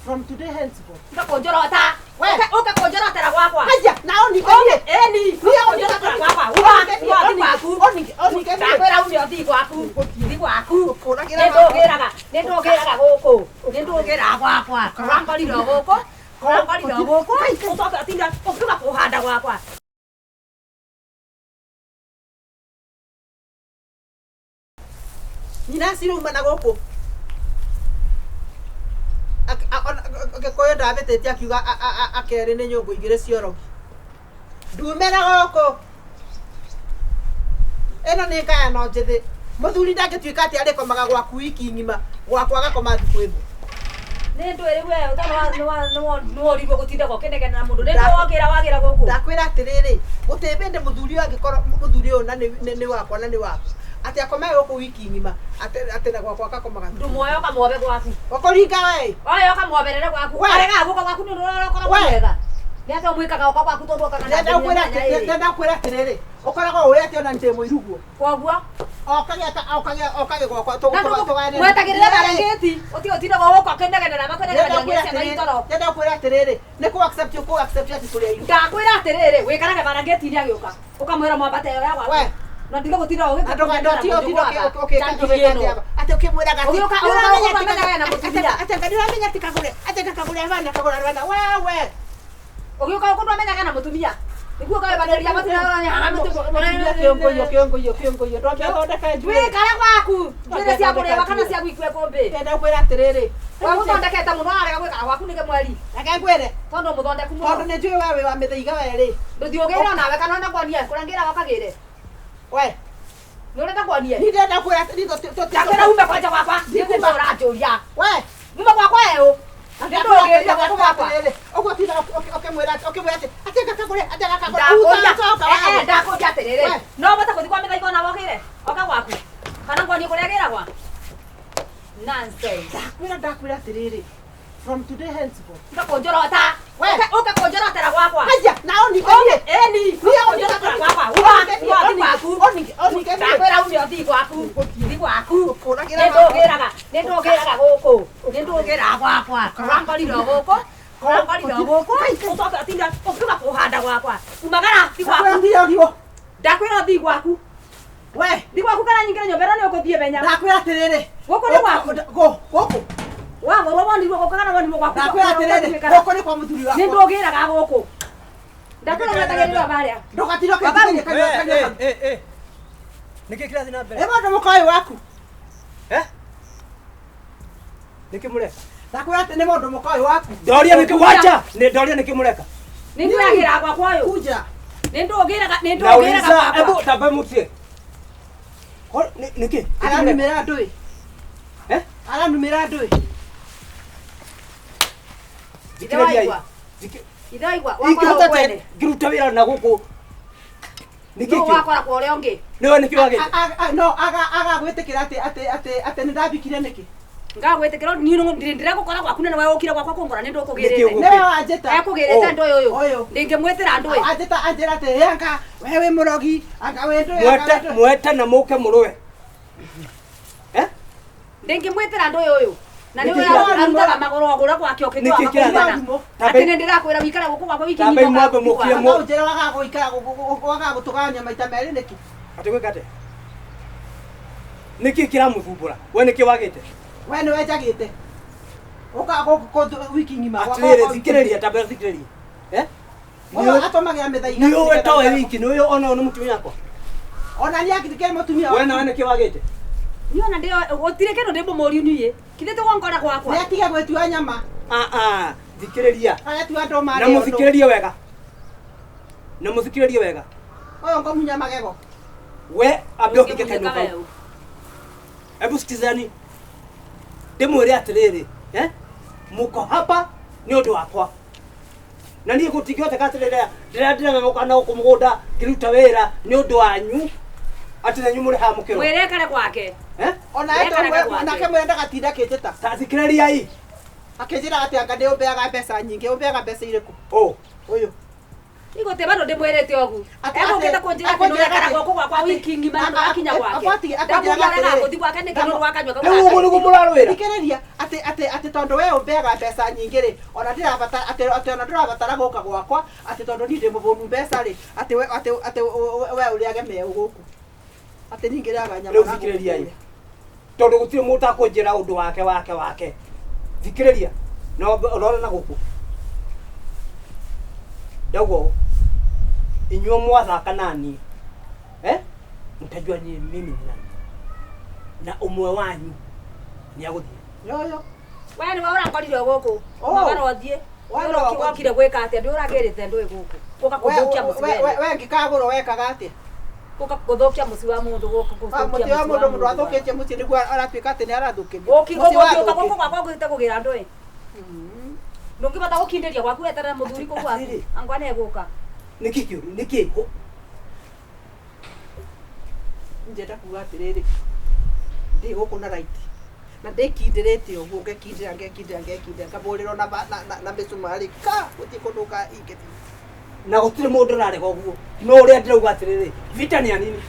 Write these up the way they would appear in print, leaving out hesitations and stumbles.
From today henceforth. Ngakonjorota. Oka konjorota gwakwa. Aja, nao nikenie. Ni. Konjorota gwakwa. Uwa gwaku. Onikenie. Ndakwira undi othi gwaku. Ndi gwaku. Nindugiraga guku. Nindugira gwakwa. Korangoriro guku. Korangoriro guku. Ucoke atinda ukiuga kuhanda gwakwa. Nyina ciruma na guku. Koyo ndabetetie akiuga akere ni nyungu igire cioro. Ndumera guku. Eno ni kaya no njithi. Muthuri ndangituika ati ari komaga gwaku wiki ngima. Gwakwa agakoma thiku imo. Nindwiri we utano no rigo gutinda gokenegena na mundu nindogira wagira guku. Ndakwira atiriri gutibende muthuri angikoro muthuri o na ni wakwa na ni waku. Ati akoma guku wiki ngima ate na gwakwa akakomaga. Ndumoyo kamwobe gwaku. Okoringa we. Oyo kamwoberere gwaku. Arega guko gwaku ni ndorokora wega. Nĩatĩ mwĩkaga ũka gwaku tondũ ũkaga na ndakwĩra atĩrĩrĩ ũkoragwo ũrĩa atĩ ona nĩ mũiru guo koguo okage gwakwa tũgane mwetagĩrĩre barangĩti ũtindaga gũkũ akĩnegenera makwĩnegenera ndakwĩra atĩrĩrĩ nĩ kũ accept atĩ tũrĩ airu ndakwĩra atĩrĩrĩ wĩkarage barangĩti-inĩ agĩũka ũkamwĩra mwambate ĩyo ya gwaku na ndiga gutinda ukimwiraga wewe ugiuka uko ndamenyaga na mutumia niguo kawe banderia matina kiongoyo ndwathondeka njui wikara gwaku njire cia kureba kana cia gwikwe kombe ndenda kwira atiriri wa guthondekete muno arega gwikara gwaku nige mweri reke ngwire tondo muthondeku muno tondo ni njui wewe wa mithaiga weri nduthiugira nawe kana ona kwonie kurangira wakagire we nurenda kwonie ni ndenda kwira ndakwira ume kwanja gwakwa ndikume urajuria we ume gwakwa eu ndindogeria gwakwa ogo tina okemwira ati ategakagure ndakuja atiriri no bata kuthi kwa mithaiga ona wokire oka gwaku kana kwonie kuria giragwa nonsense ndakwira atiriri from today henceforth ngakonjorota uka konjorotera gwakwa aja nao nikenie ni konjorotera gwakwa uwa gwaku ndakwira undi othi gwaku ndi gwaku nindugiraga guku nindugira gwakwa korangoriro guku ucoke atinda ukiuga kuhanda gwakwa umagara ti gwaku ndakwira othi gwaku we ndi gwaku kana nyingire nyombera ni ukuthie benya ndakwira atiriri guku ni gwaku guku wagorwo wonirwo guku kana wonirwo gwaku ndakwira atiriri guku ni kwa muthuri wakwa nindugiraga guku ndakwira mwetagirira baria ndugatiroke niki kirathi na mbere emo ndo mukoyo waku niki mureka ndakwira ati ni mundu mukoyo waku doria niki wacha ni doria niki mureka ninduagira gwakwa uyu kuja nindugiraga gwakwa ebu tabe mutie niki aranumira ndui aranumira ndui zikiraria idaigwa wakora kwene giruta wira na guku niki no wakora kwa ule onge no niki wage no aga gwitikira ati ni ndabikire niki ngagwetekera ni ndira gukora gwaku nene wae ukira gwakwa kungora ni ndukugirite ne ajeta akugirite ndo uyu ndingemwetera ndo uyu ajeta anjera ati yanka wewe murogi anga we ndo mweta na muke muruwe ndingemwetera ndo uyu na ni wewe arutaga magoro agura gwake okitwa makumana ati ni ndirakwira wikara guku gwakwa wiki nyingi mwambe mukie mu njera waga guikara waga gutuganya maita meri niki ati gwikate niki kira muthumbura we niki wagite we ni wejagite uka ko wiki ngima atirire thikiriria tabe thikiriria oyo atomagira mithaiga ni uwe tawe wiki ni uyo ona mutumia yakwa ona ni akithike mutumia we na niki wagite niona ndio gutire kendo ndimbo moriu niye kithete wonkora gwakwa ni atige gwetua nyama thikiriria aya tu ando mari na muthikiririe wega na muthikiririe wega oyo ngomunya magego we ambe ukike kanyo ebu sikizani ndimwire atiriri muko hapa ni undu wakwa na niĩ gũtingĩhoteka atĩrĩrĩa ndĩrĩa gũkana gũkũ mũgũnda ngĩruta wĩra nĩ ũndũ wanyu atĩ na nyumũ rĩha mũkĩro mwĩre kare gwake ona eto onake mwenda gatinda kĩnjĩta tathikĩrĩriai akĩnjĩra atĩ anga ndĩ ũmbeaga mbeca nyingĩ ũmbeaga mbeca irĩkũ ũyũ Iko te bado ndimwirete ogu. Ego ngeta kunjira kinore kana goko kwa wiki ngima ndo akinya gwake. Ndakugira guthi gwake ni kinore wakanywa ka. Rĩu ũguo nĩguo mũrarwĩra. Thikĩrĩria atĩ tondũ we ũmbeaga mbeca nyingĩ rĩ, ona ndĩrabatara atĩ ona ndĩrabatara gũka gwakwa, atĩ tondũ niĩ ndĩ mũhũnu mbeca rĩ, atĩ we ũrĩage meũ gũkũ. Atĩ ningĩ rĩaga nyama. Rĩu thikĩrĩriai. Tondũ gũtirĩ mũndũ ũtakũnjĩra ũndũ wake. Thikĩrĩria. No ũrona na gũkũ. Ndaugo inyuo mwathaka nani mtajua ni mimi ni nani na umwe wanyu ni aguthie Yo we ni waura ngorire guku mabaro thie wakire gwika atia ndi uragirite ndui guku uka kuthukia muci we ngikagurwo wekaga atia uka kuthukia muci wa mundu guku kuthukia mundu athukitie muci niguo aratuika ati ni arathukiria uka guku kwa gwite kugira ndui ndungibata gukinderia gwaku weterera muthuri ku gwaku angwane guka niki njenda kuga atiriri ndi guku na right na ndikindirite uguo ngekindira ngaburiro na misumari ka uti kunduka ingeti na gutire mundu rarega uguo no uria ndirauga atiriri vita ni anini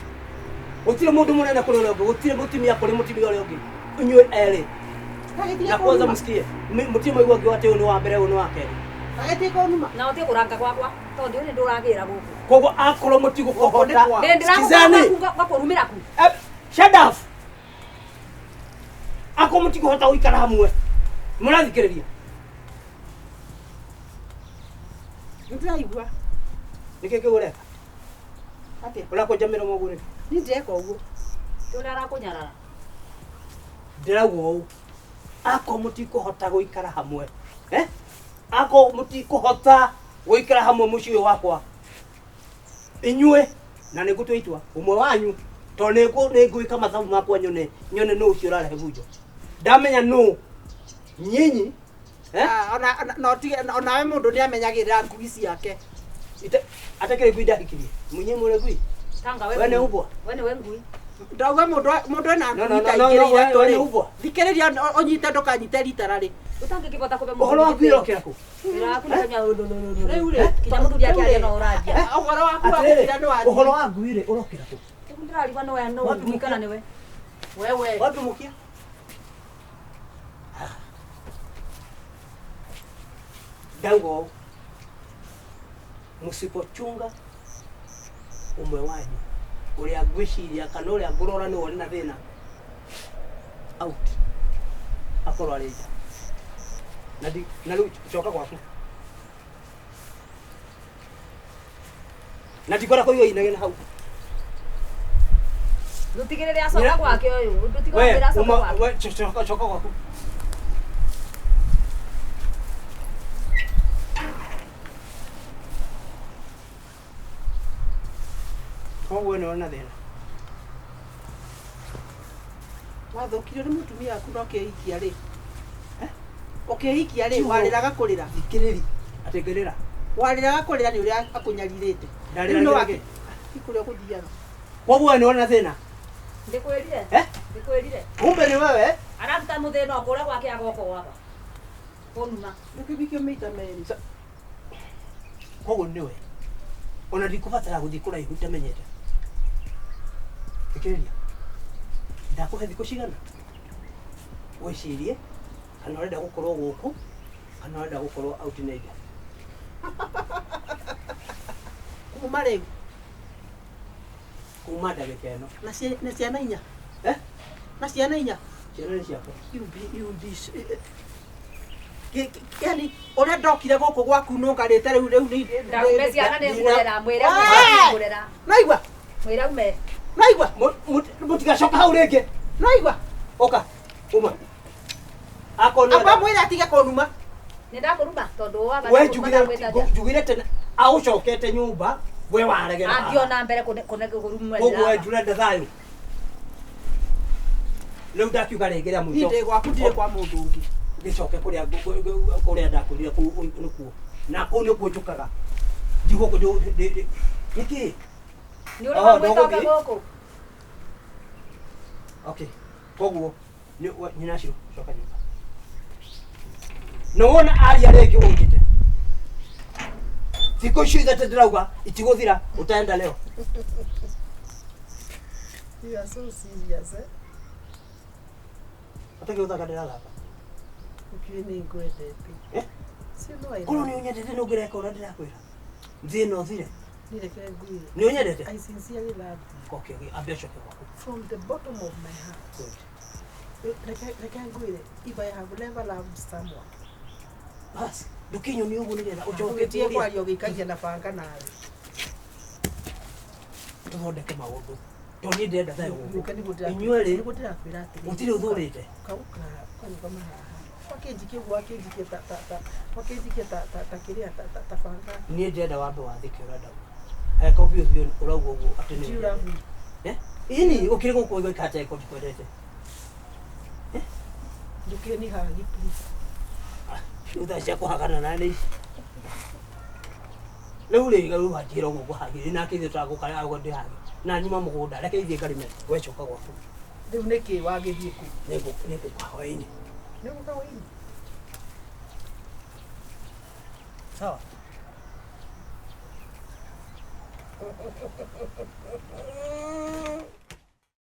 gutire mundu munene kuri uria ungi gutire mutimia kuri mutimia uria ungi inyue eri na kwanza msikie mutima igwa kiwate uno wa mbere uno wa keri ageti ko numa na uti kuranga gwakwa tondi uri nduragira guku kogo akoro mutigo kohota ndirakuga gakurumira ku shut up ako mutigo hota uikara hamwe murathikiriria ndiraigua niki kigureka atia urakonjamira mogure ni ndeka uguo ndurara kunyarara ndirauga uu ako mutikuhota guikara hamwe ako mutikuhota guikara hamwe muci uyu wakwa inyue na nigutwitwa umwe wanyu to niguika mathabu makwa nyone no ucio rarehe bujo ndamenya no nyinyi ona we mundu ni amenyagirira ngugi ciake atakire gwida hikirie munye mure gwi tanga we ne ubwa we ne ngui ndauga mundu ena ngita tore ubwa thikiriria onyite ndukanyite ritara ri utangikibota kube uhoro wa kwira kirako irakunya riu ri kinya muthuri yake ari no urajia uhoro waku wa kwira no wathi uhoro wa ngwire urokira ku ndirariwa no ya no umikana niwe wewe wapi mukia dango musipochunga umwe wanyu uria gwiciria kana uria ngurora ni wori na thina out akorwo arija na riu coka gwaku na ndikora ko yoinage na hau ndutigirire acoka gwake uyu ndutigirire acoka gwake we coka gwaku koguo nĩ ona thĩna wathũkirio nĩ mũtumia waku na ũkĩhikia rĩ ũkĩhikia rĩ warĩraga kũrĩra thikĩrĩri atĩngĩrĩra warĩraga kũrĩra nĩ ũrĩa akũnyarirĩte ndarĩra wake ikũrĩa ũgũthiaga koguo nĩ ona thĩna ndikwirire kumbe nĩ wewe araruta muthina ũkũrĩa gwake agoko gwaka kũnuma ndũkĩbikio maita merĩ koguo nĩ we ona ndikũbatara gũthiĩ kũraihu ndamenyete thikĩrĩria ndakuhe thikũ cigana wĩcirie kana ũrenda gũkorwo gũkũ kana ũrenda gũkorwo out neighbor kuma rĩu kuma ndagĩka ĩno na ciana inya na ciana inya ciana nĩ ciakwa yani ũrĩa ndokire gũkũ gwaku nũngarĩte rĩu ciana nĩ ngũrera mwĩre ngũrera naigua mwĩre ume naigua mũtigacoka hau rĩngĩ naigua ũka uma amba mwĩre atige kũnuma nĩ ndakũruma tondũ we njugire tene agũcokete nyũmba we waregera angiona mbere kũrumĩra koguo we ndũrenda thayũ rĩu ndakiuga rĩngĩ rĩa mũico ndĩ gwaku ndirĩ kwa mũndũ ũngĩ gĩcoke kũrĩa ndakũrire nĩkuo na kũu nĩkuo njũkaga ndigũkũ nĩkĩ nĩ ũrĩ wa mwĩtoke gũkũ okay koguo nyinacio coka nyũmba na wona aria rĩngĩ ũnjĩte Thiko icio ithatũ ndĩrauga itigũthira, utaenda leo. You are so serious, eh? Atake uthaka ndĩrathaka. Ukieni ngwendete. Eh? Si no ai. Kono nĩ ũnyendete nĩ ũngĩreka ũrĩa ndĩrakwĩra. Thĩna ũthire. Nireke ngwire. Nĩ ũnyendete? I sincerely love you. Okay, ambia coke gwaku. From the bottom of my heart. Good. Reke ngwire. If I have never loved someone. Basi, ndukinyo nĩ ũguo nĩgetha Ũcoketie kwaria ũgĩikagia na banga nawe. Tũthondeke maũndũ. To niĩ ndĩrenda thayũ gũkũ. Inyuĩ rĩ ndĩrakwĩra atĩrĩ. Gũtirĩ ũthũrĩte. Kauka kama haha. Wakenjikie wakenjikie ta kĩrĩa ta banga. Niĩ ndĩrenda wambe wathĩke ũrĩa ndauga. Heka ũthiũ ũthiũ ũrauga ũguo atĩ nĩ. You love me. Ini ũkĩrĩ gũkũ ũgĩikara ta ĩkoti kwendete. Ndũkĩni hagi please. Utha cia kũhagana na nĩ. Rĩu rĩu wanjĩra ũguo kũhagĩrĩ nake ithuĩ tũragũkara ũguo ndĩhagĩ. Na nyuma mũgũnda reke ithiĩ ngarĩme we coka gwaku. Rĩu nĩkĩ wagĩthiĩ kũ? Nĩngũka hwaĩ-inĩ. Nĩgũka hwaĩ-inĩ? Sawa.